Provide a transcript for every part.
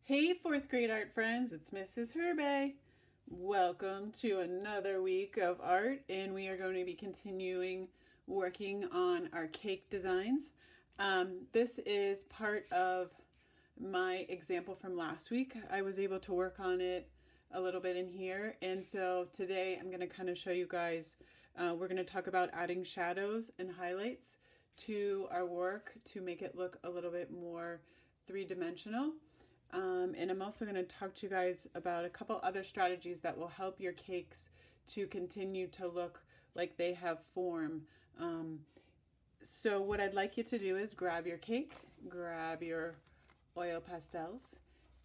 Hey, fourth grade art friends, it's Mrs. Herbay. Welcome to another week of art, and we are going to be continuing working on our cake designs. This is part of my example from last week. I was able to work on it a little bit in here, and so today I'm going to kind of show you guys. We're going to talk about adding shadows and highlights to our work to make it look a little bit more three-dimensional. And I'm also going to talk to you guys about a couple other strategies that will help your cakes to continue to look like they have form. So what I'd like you to do is grab your cake, grab your oil pastels,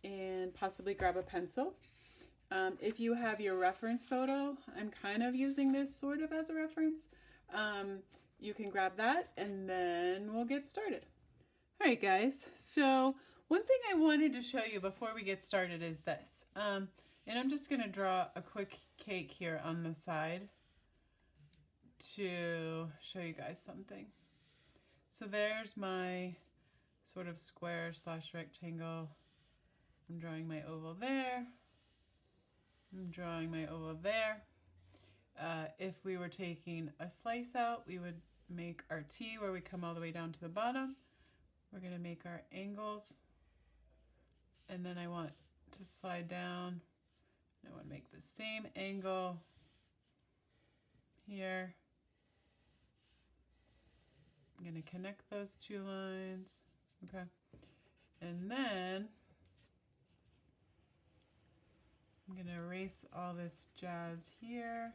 and possibly grab a pencil. If you have your reference photo, I'm kind of using this sort of as a reference. You can grab that and then we'll get started. All right, guys, so one thing I wanted to show you before we get started is this. And I'm just going to draw a quick cake here on the side to show you guys something. So there's my sort of square slash rectangle. I'm drawing my oval there. I'm drawing my oval there. If we were taking a slice out, we would make our T where we come all the way down to the bottom. We're going to make our angles. And then I want to slide down. I want to make the same angle here. I'm going to connect those two lines. Okay. And then I'm going to erase all this jazz here.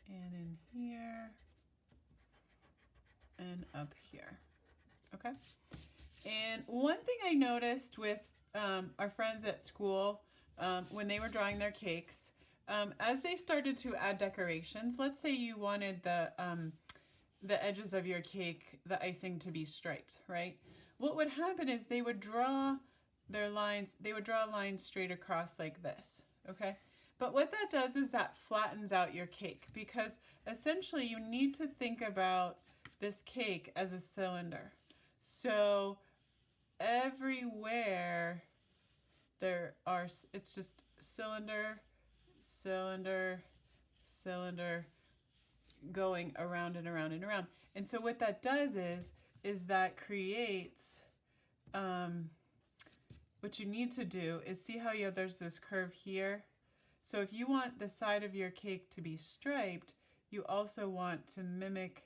And in here, and up here, okay? And one thing I noticed with our friends at school, when they were drawing their cakes, as they started to add decorations, let's say you wanted the edges of your cake, the icing to be striped, right? What would happen is they would draw their lines, they would draw lines straight across like this, okay? But what that does is that flattens out your cake, because essentially you need to think about this cake as a cylinder. So everywhere it's just cylinder, cylinder, cylinder, going around and around and around. And so what that does is that creates, what you need to do is see how there's this curve here. So if you want the side of your cake to be striped, you also want to mimic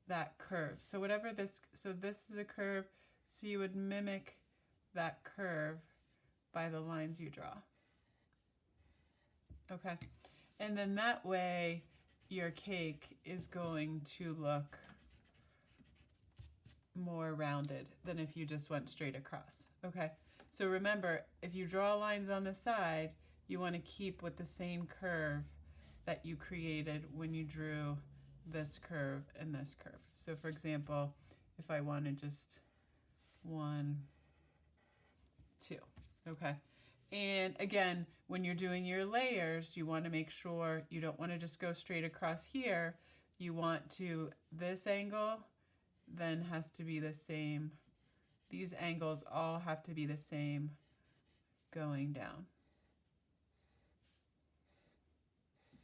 that curve. So this is a curve, so you would mimic that curve by the lines you draw. Okay, and then that way your cake is going to look more rounded than if you just went straight across. Okay, so remember, if you draw lines on the side, you want to keep with the same curve that you created when you drew this curve and this curve. So for example, if I wanted just 1, 2, okay? And again, when you're doing your layers, you want to make sure you don't want to just go straight across here. You want to, this angle then has to be the same. These angles all have to be the same going down.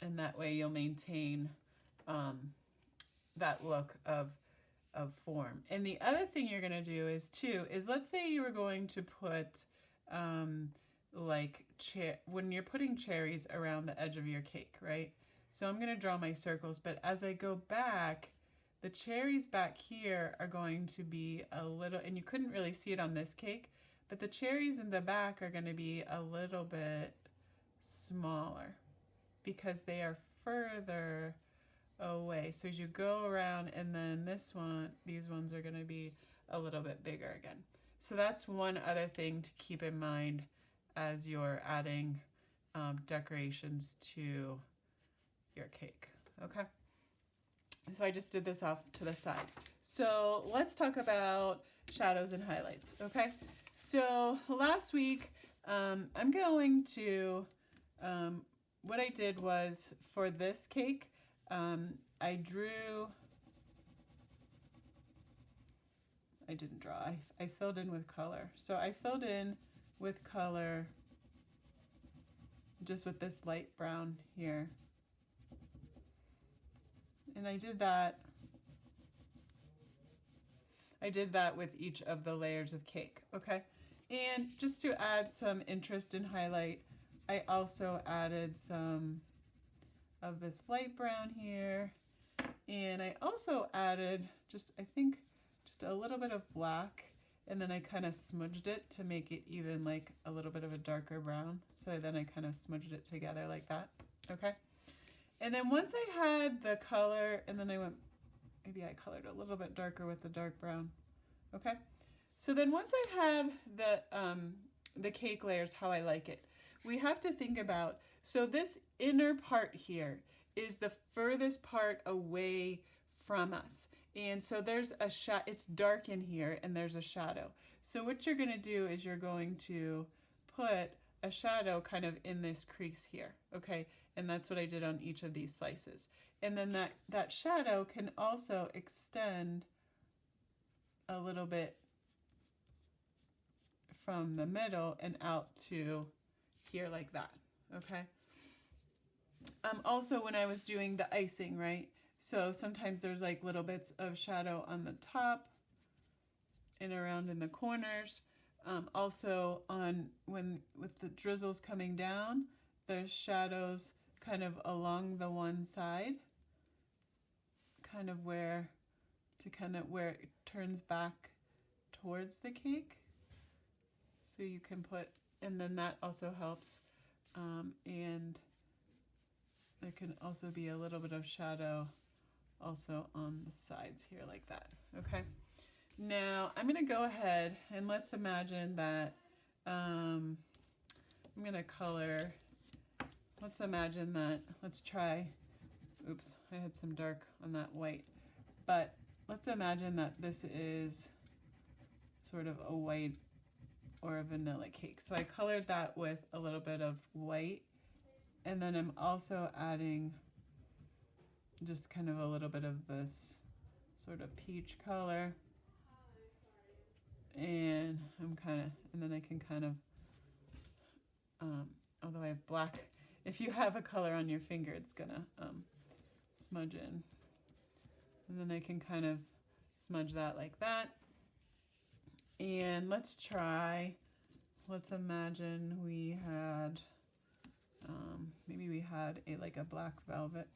And that way you'll maintain that look of form. And the other thing you're going to do is let's say you were going to put when you're putting cherries around the edge of your cake, right? So I'm going to draw my circles, but as I go back, the cherries back here are going to be a little, and you couldn't really see it on this cake, but the cherries in the back are going to be a little bit smaller because they are further away. So as you go around, and then these ones are going to be a little bit bigger again. So that's one other thing to keep in mind as you're adding decorations to your cake, okay? So I just did this off to the side. So let's talk about shadows and highlights, okay? So last week, I'm going to, what I did was for this cake, I drew, I didn't draw, I filled in with color. So I filled in with color just with this light brown here. And I did that with each of the layers of cake, okay? And just to add some interest and highlight, I also added some of this light brown here. And I also added I think just a little bit of black, and then I kind of smudged it to make it even like a little bit of a darker brown. So then I kind of smudged it together like that, okay? And then once I had the color, and then I went, maybe I colored a little bit darker with the dark brown, okay? So then once I have the cake layers how I like it, we have to think about, so this inner part here is the furthest part away from us. And so there's a it's dark in here and there's a shadow. So what you're gonna do is you're going to put a shadow kind of in this crease here, okay? And that's what I did on each of these slices. And then that shadow can also extend a little bit from the middle and out to here like that, okay? Also when I was doing the icing, right? So sometimes there's like little bits of shadow on the top and around in the corners. Also with the drizzles coming down, there's shadows kind of along the one side, kind of where it turns back towards the cake. So you can put, and then that also helps. And there can also be a little bit of shadow also on the sides here like that, okay? Now I'm gonna go ahead and let's imagine that I'm gonna color, let's imagine that, let's try, oops, I had some dark on that white, but let's imagine that this is sort of a white or a vanilla cake. So I colored that with a little bit of white, and then I'm also adding just kind of a little bit of this sort of peach color. And and then I can kind of, although I have black, if you have a color on your finger, it's gonna smudge in. And then I can kind of smudge that like that. And let's imagine we had, maybe we had like a black velvet.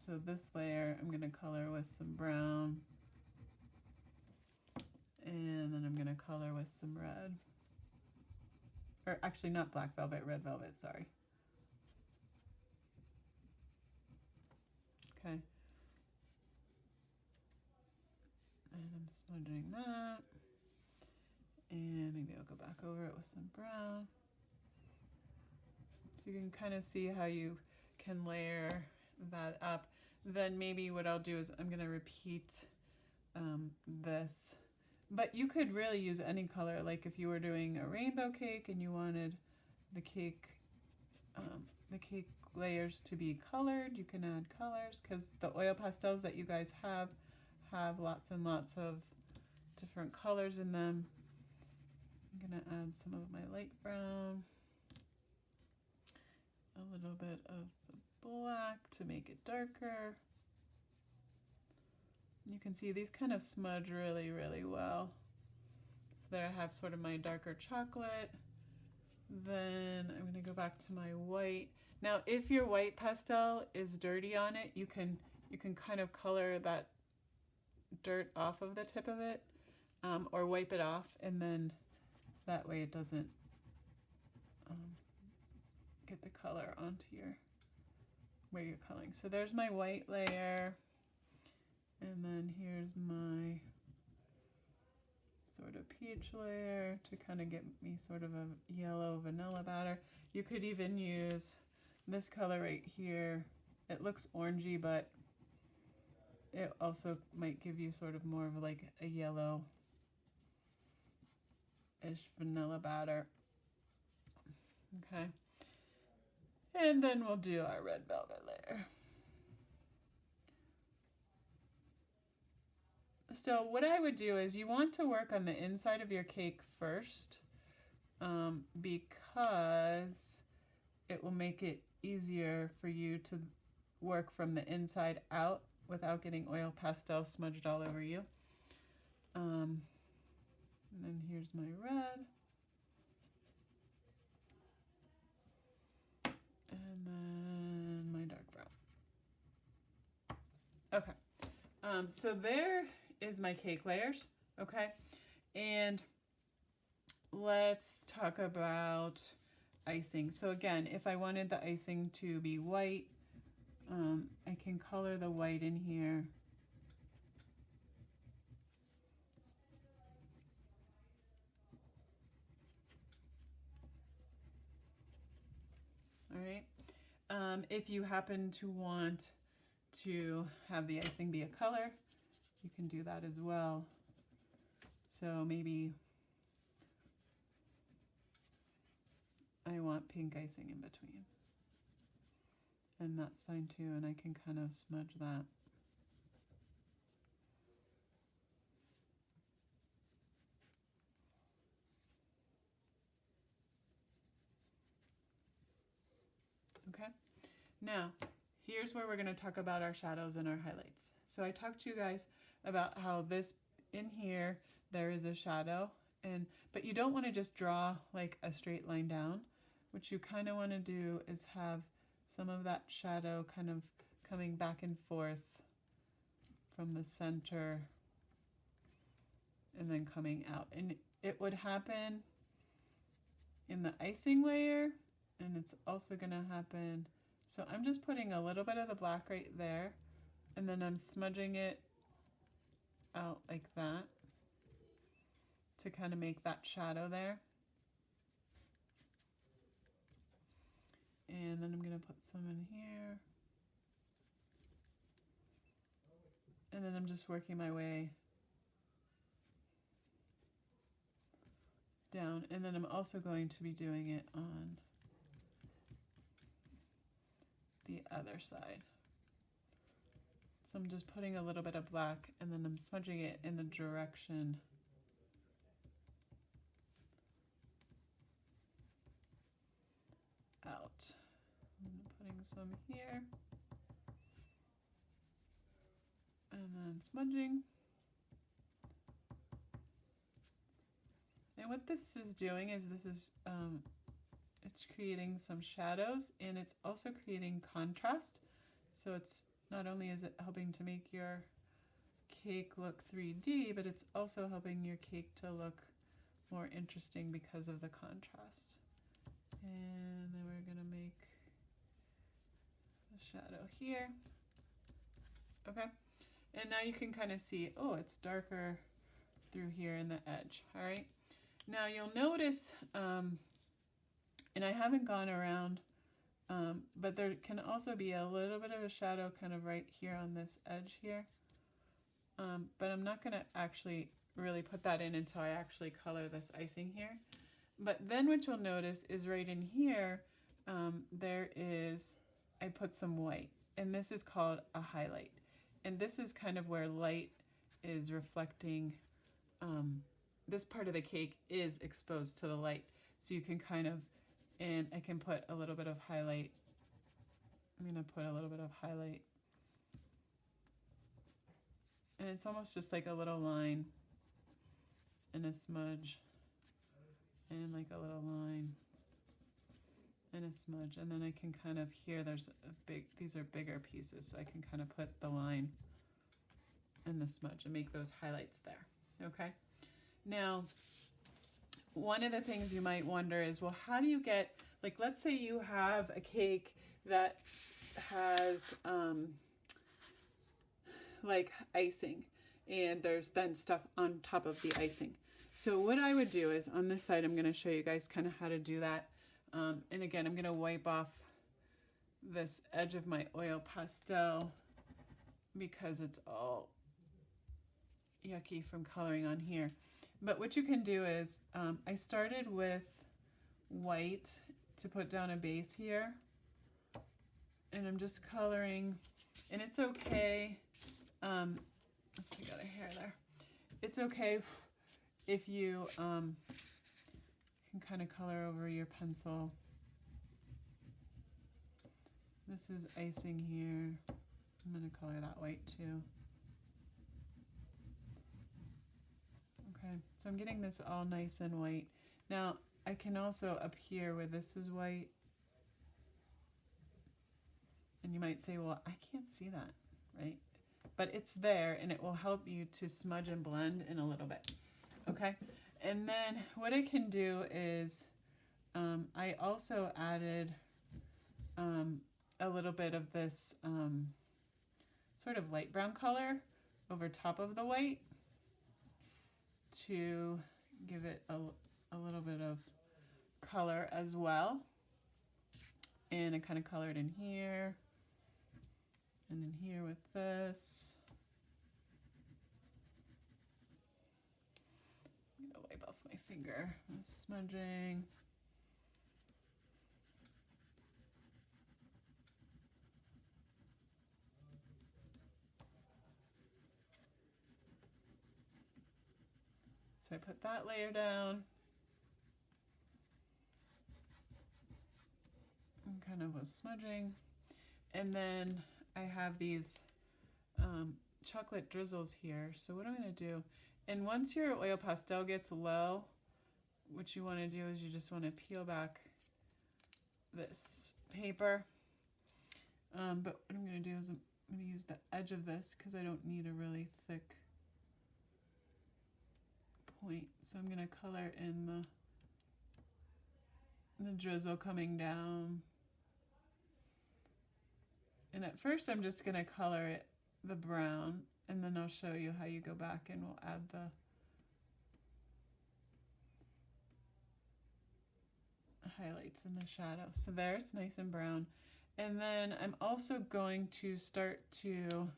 So this layer I'm gonna color with some brown. And then I'm gonna color with some red. Or actually not black velvet, red velvet, sorry. Okay. And I'm smudging that. And maybe I'll go back over it with some brown. So you can kind of see how you can layer that up. Then maybe what I'll do is I'm gonna repeat this. But you could really use any color, like if you were doing a rainbow cake and you wanted the cake layers to be colored, you can add colors, because the oil pastels that you guys have lots and lots of different colors in them. I'm gonna add some of my light brown, a little bit of the black to make it darker. You can see these kind of smudge really, really well. So there I have sort of my darker chocolate. Then I'm gonna go back to my white. Now, if your white pastel is dirty on it, you can kind of color that dirt off of the tip of it, or wipe it off, and then that way it doesn't get the color onto where you're coloring. So there's my white layer. And then here's my sort of peach layer to kind of get me sort of a yellow vanilla batter. You could even use this color right here. It looks orangey, but it also might give you sort of more of like a yellow-ish vanilla batter. Okay. And then we'll do our red velvet layer. So what I would do is you want to work on the inside of your cake first, because it will make it easier for you to work from the inside out without getting oil pastel smudged all over you. And then here's my red. And then my dark brown. Okay. So there is my cake layers. Okay. And let's talk about icing. So again, if I wanted the icing to be white, I can color the white in here. All right. If you happen to want to have the icing be a color, you can do that as well. So maybe I want pink icing in between. And that's fine too, and I can kind of smudge that. Okay, now here's where we're going to talk about our shadows and our highlights. So I talked to you guys about how this in here there is a shadow, but you don't want to just draw like a straight line down. What you kind of want to do is have some of that shadow kind of coming back and forth from the center and then coming out. And it would happen in the icing layer, and it's also going to happen. So I'm just putting a little bit of the black right there, and then I'm smudging it out like that to kind of make that shadow there. And then I'm going to put some in here. And then I'm just working my way down. And then I'm also going to be doing it on the other side. So I'm just putting a little bit of black, and then I'm smudging it in the direction out. I'm putting some here, and then smudging. And what this is doing is it's creating some shadows, and it's also creating contrast. So it's not only is it helping to make your cake look 3D, but it's also helping your cake to look more interesting because of the contrast. And then we're going to make the shadow here. Okay. And now you can kind of see, oh, it's darker through here in the edge. All right. Now you'll notice, and I haven't gone around, but there can also be a little bit of a shadow kind of right here on this edge here. But I'm not going to actually really put that in until I actually color this icing here. But then what you'll notice is right in here, I put some white, and this is called a highlight. And this is kind of where light is reflecting, this part of the cake is exposed to the light. So you can kind of, and I can put a little bit of highlight. I'm going to put a little bit of highlight. And it's almost just like a little line and a smudge and like a little line and a smudge. And then I can kind of, here there's these are bigger pieces, so I can kind of put the line and the smudge and make those highlights there. Okay. Now, one of the things you might wonder is, well, how do you get, like, let's say you have a cake that has like icing, and there's then stuff on top of the icing. So what I would do is on this side, I'm going to show you guys kind of how to do that. And again, I'm going to wipe off this edge of my oil pastel because it's all yucky from coloring on here. But what you can do is, I started with white to put down a base here. and I'm just coloring, and it's okay. Oops, I got a hair there. It's okay if you can kind of color over your pencil. This is icing here. I'm going to color that white too. Okay, so I'm getting this all nice and white. Now, I can also up here where this is white, and you might say, well, I can't see that, right? But it's there, and it will help you to smudge and blend in a little bit, okay? And then what I can do is I also added a little bit of this sort of light brown color over top of the white to give it a little bit of color as well. And I kind of colored in here and in here with this. I'm gonna wipe off my finger. I'm smudging. So I put that layer down and kind of was smudging. And then I have these chocolate drizzles here. So what I'm going to do, and once your oil pastel gets low, what you want to do is you just want to peel back this paper. But what I'm going to do is I'm going to use the edge of this because I don't need a really thick point. So I'm going to color in the drizzle coming down. And at first I'm just going to color it the brown, and then I'll show you how you go back and we'll add the highlights and the shadow. So there, it's nice and brown. And then I'm also going to start to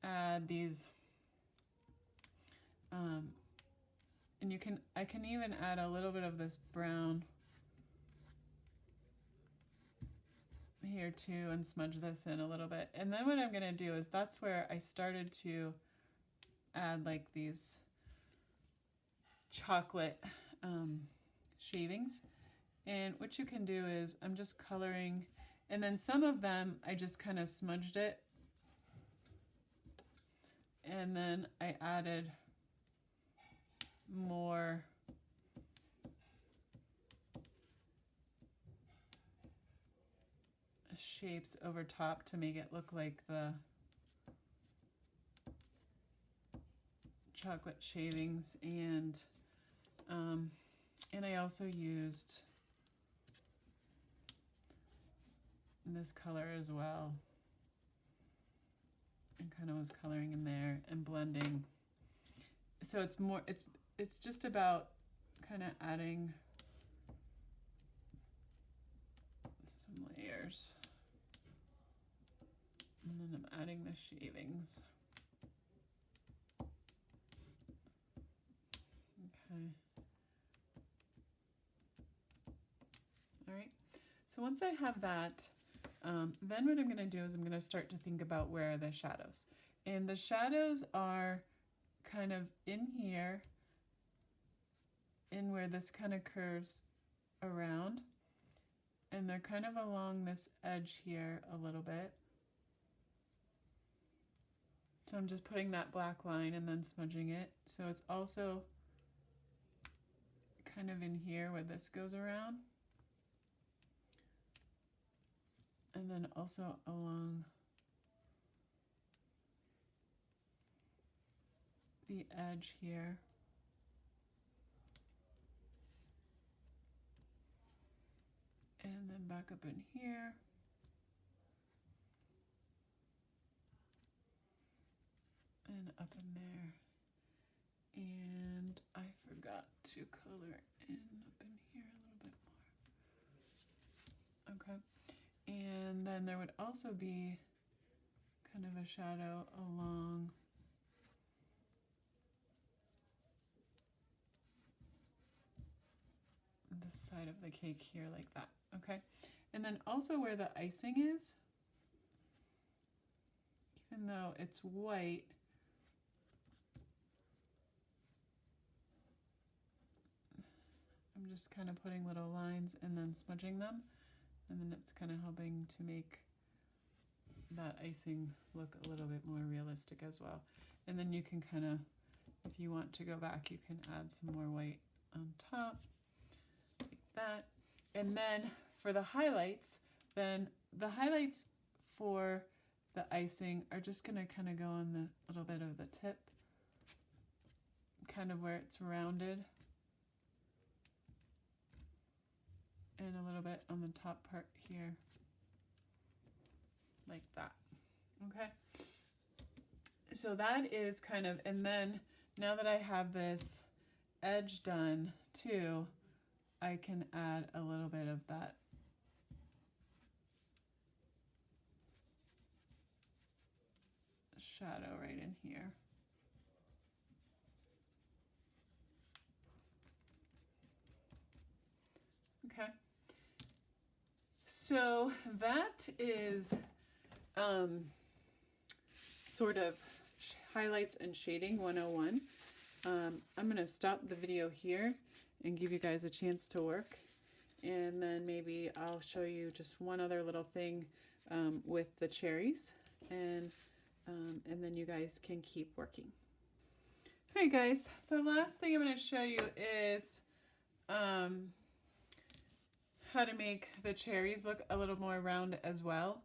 add these and I can even add a little bit of this brown here too and smudge this in a little bit. And then what I'm going to do is that's where I started to add like these chocolate shavings. And what you can do is I'm just coloring, and then some of them I just kind of smudged it, and then I added more shapes over top to make it look like the chocolate shavings. And I also used this color as well, and kind of was coloring in there and blending. So it's more, it's just about kind of adding some layers, and then I'm adding the shavings. Okay. All right. So once I have that, then what I'm going to do is I'm going to start to think about where are the shadows. And the shadows are kind of in here, in where this kind of curves around. And they're kind of along this edge here a little bit. So I'm just putting that black line and then smudging it. So it's also kind of in here where this goes around. And then also along the edge here. And then back up in here. And up in there. And I forgot to color in up in here a little bit more. Okay. And then there would also be kind of a shadow along this side of the cake here like that. Okay. And then also where the icing is, though it's white, I'm just kind of putting little lines and then smudging them, and then it's kind of helping to make that icing look a little bit more realistic as well. And then you can kind of, if you want to go back, you can add some more white on top, like that. And then for the highlights, then the highlights for the icing are just going to kind of go on the little bit of the tip, kind of where it's rounded, and a little bit on the top part here, like that. Okay, so that is kind of, and then now that I have this edge done too, I can add a little bit of that shadow right in here. Okay, so that is sort of highlights and shading 101. I'm going to stop the video here and give you guys a chance to work, and then maybe I'll show you just one other little thing with the cherries, and then you guys can keep working. All right, guys, the last thing I'm going to show you is how to make the cherries look a little more round as well.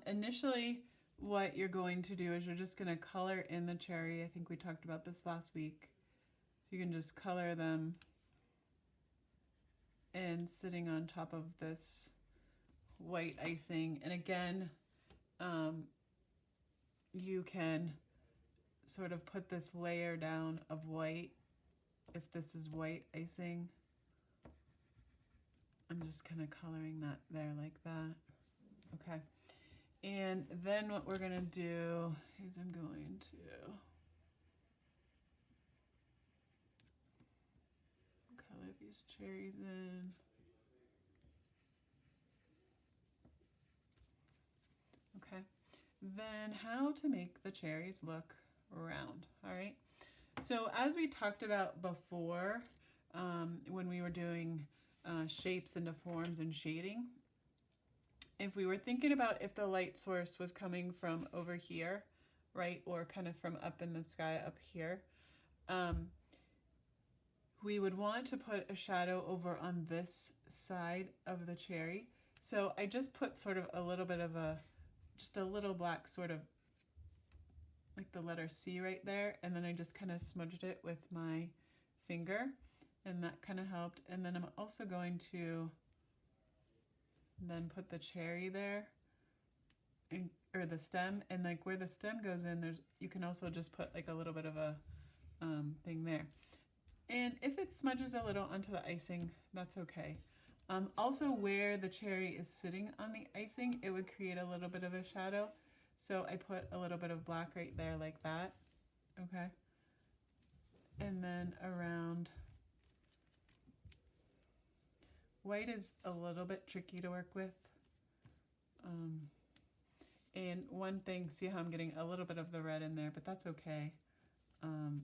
Initially, what you're going to do is you're just going to color in the cherry. I think we talked about this last week. So you can just color them and sitting on top of this white icing. And again, you can sort of put this layer down of white if this is white icing. I'm just kind of coloring that there like that. Okay. And then what we're going to do is I'm going to color these cherries in. Okay. Then how to make the cherries look round. All right. So as we talked about before, when we were doing shapes into forms and shading, if we were thinking about if the light source was coming from over here, right, or kind of from up in the sky up here, we would want to put a shadow over on this side of the cherry. So I just put sort of a little bit of just a little black sort of like the letter C right there, and then I just kind of smudged it with my finger, and that kind of helped. And then I'm also going to then put the cherry there, or the stem, and like where the stem goes in, you can also just put like a little bit of a thing there. And if it smudges a little onto the icing, that's okay. Also where the cherry is sitting on the icing, it would create a little bit of a shadow. So I put a little bit of black right there like that. Okay. And then around, white is a little bit tricky to work with. And one thing, see how I'm getting a little bit of the red in there, but that's okay. And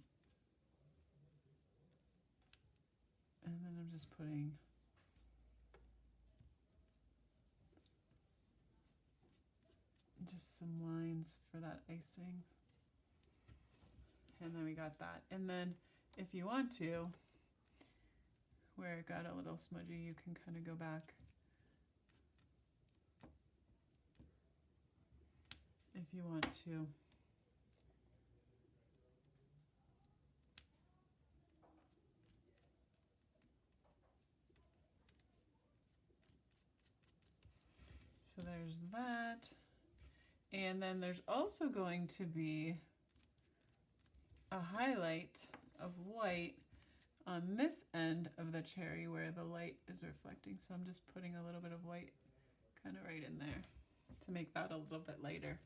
then I'm just putting just some lines for that icing. And then we got that. And then if you want to, where it got a little smudgy, you can kind of go back if you want to. So there's that. And then there's also going to be a highlight of white on this end of the cherry where the light is reflecting. So I'm just putting a little bit of white kind of right in there to make that a little bit lighter.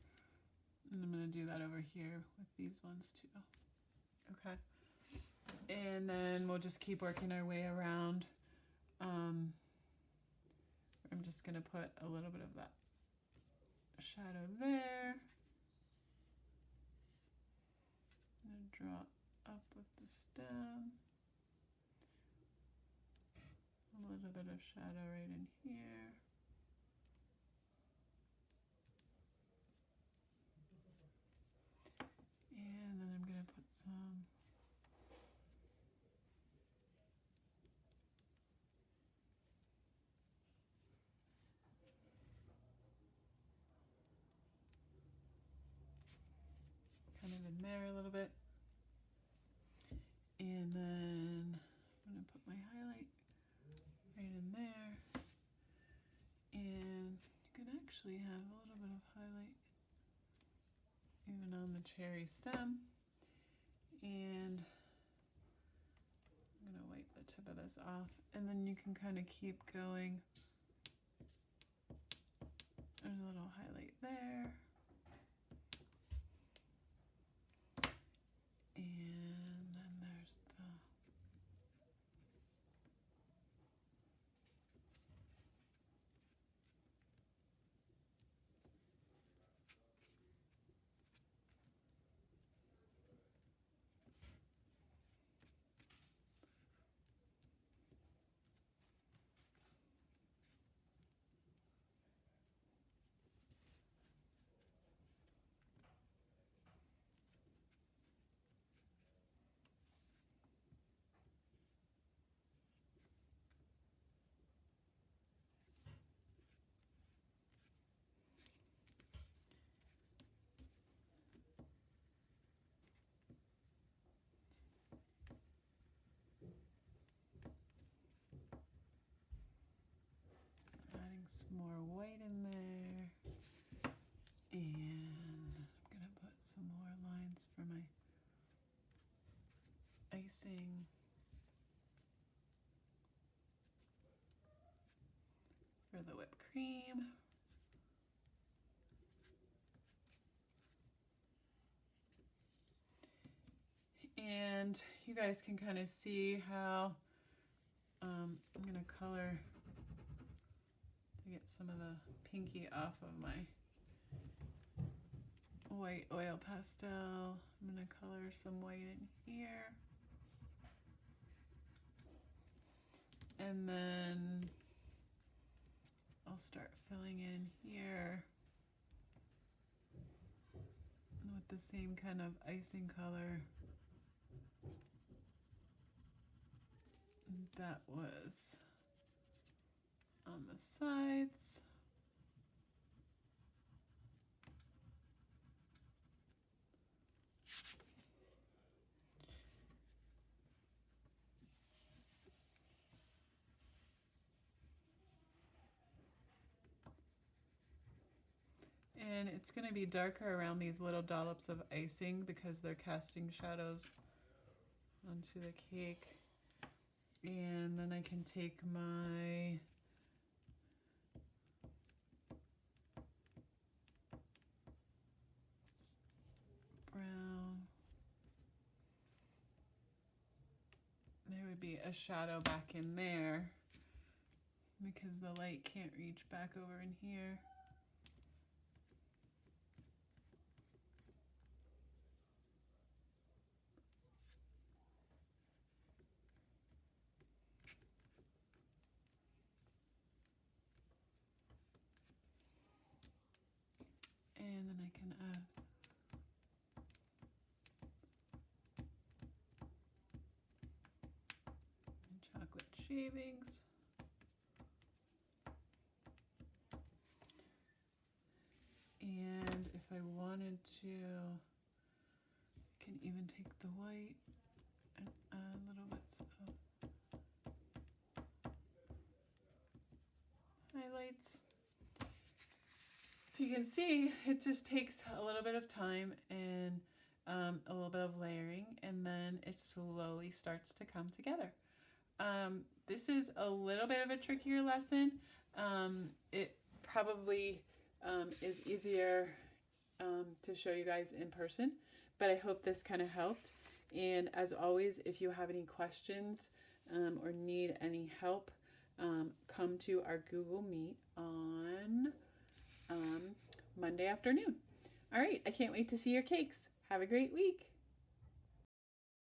And I'm going to do that over here with these ones too. Okay. And then we'll just keep working our way around. I'm just going to put a little bit of that shadow there. draw up with the stem. A little bit of shadow right in here. And then I'm going to put some kind of in there a little bit. And then I'm going to put my highlight right in there. And you can actually have a little bit of highlight even on the cherry stem. And I'm going to wipe the tip of this off. And then you can kind of keep going. There's a little highlight there. And then there's the some more white in there, and I'm gonna put some more lines for my icing. For the whipped cream. And you guys can kind of see how I'm gonna color to get some of the pinky off of my white oil pastel. I'm gonna color some white in here. And then I'll start filling in here with the same kind of icing color that was on the sides. And it's going to be darker around these little dollops of icing because they're casting shadows onto the cake. And then I can take my brown. There would be a shadow back in there because the light can't reach back over in here. And then I can add chocolate shavings. And if I wanted to, I can even take the white and add little bits of highlights. So you can see it just takes a little bit of time and a little bit of layering, and then it slowly starts to come together. This is a little bit of a trickier lesson. It probably is easier to show you guys in person, but I hope this kind of helped. And as always, if you have any questions or need any help, come to our Google Meet on Monday afternoon. All right, I can't wait to see your cakes. Have a great week.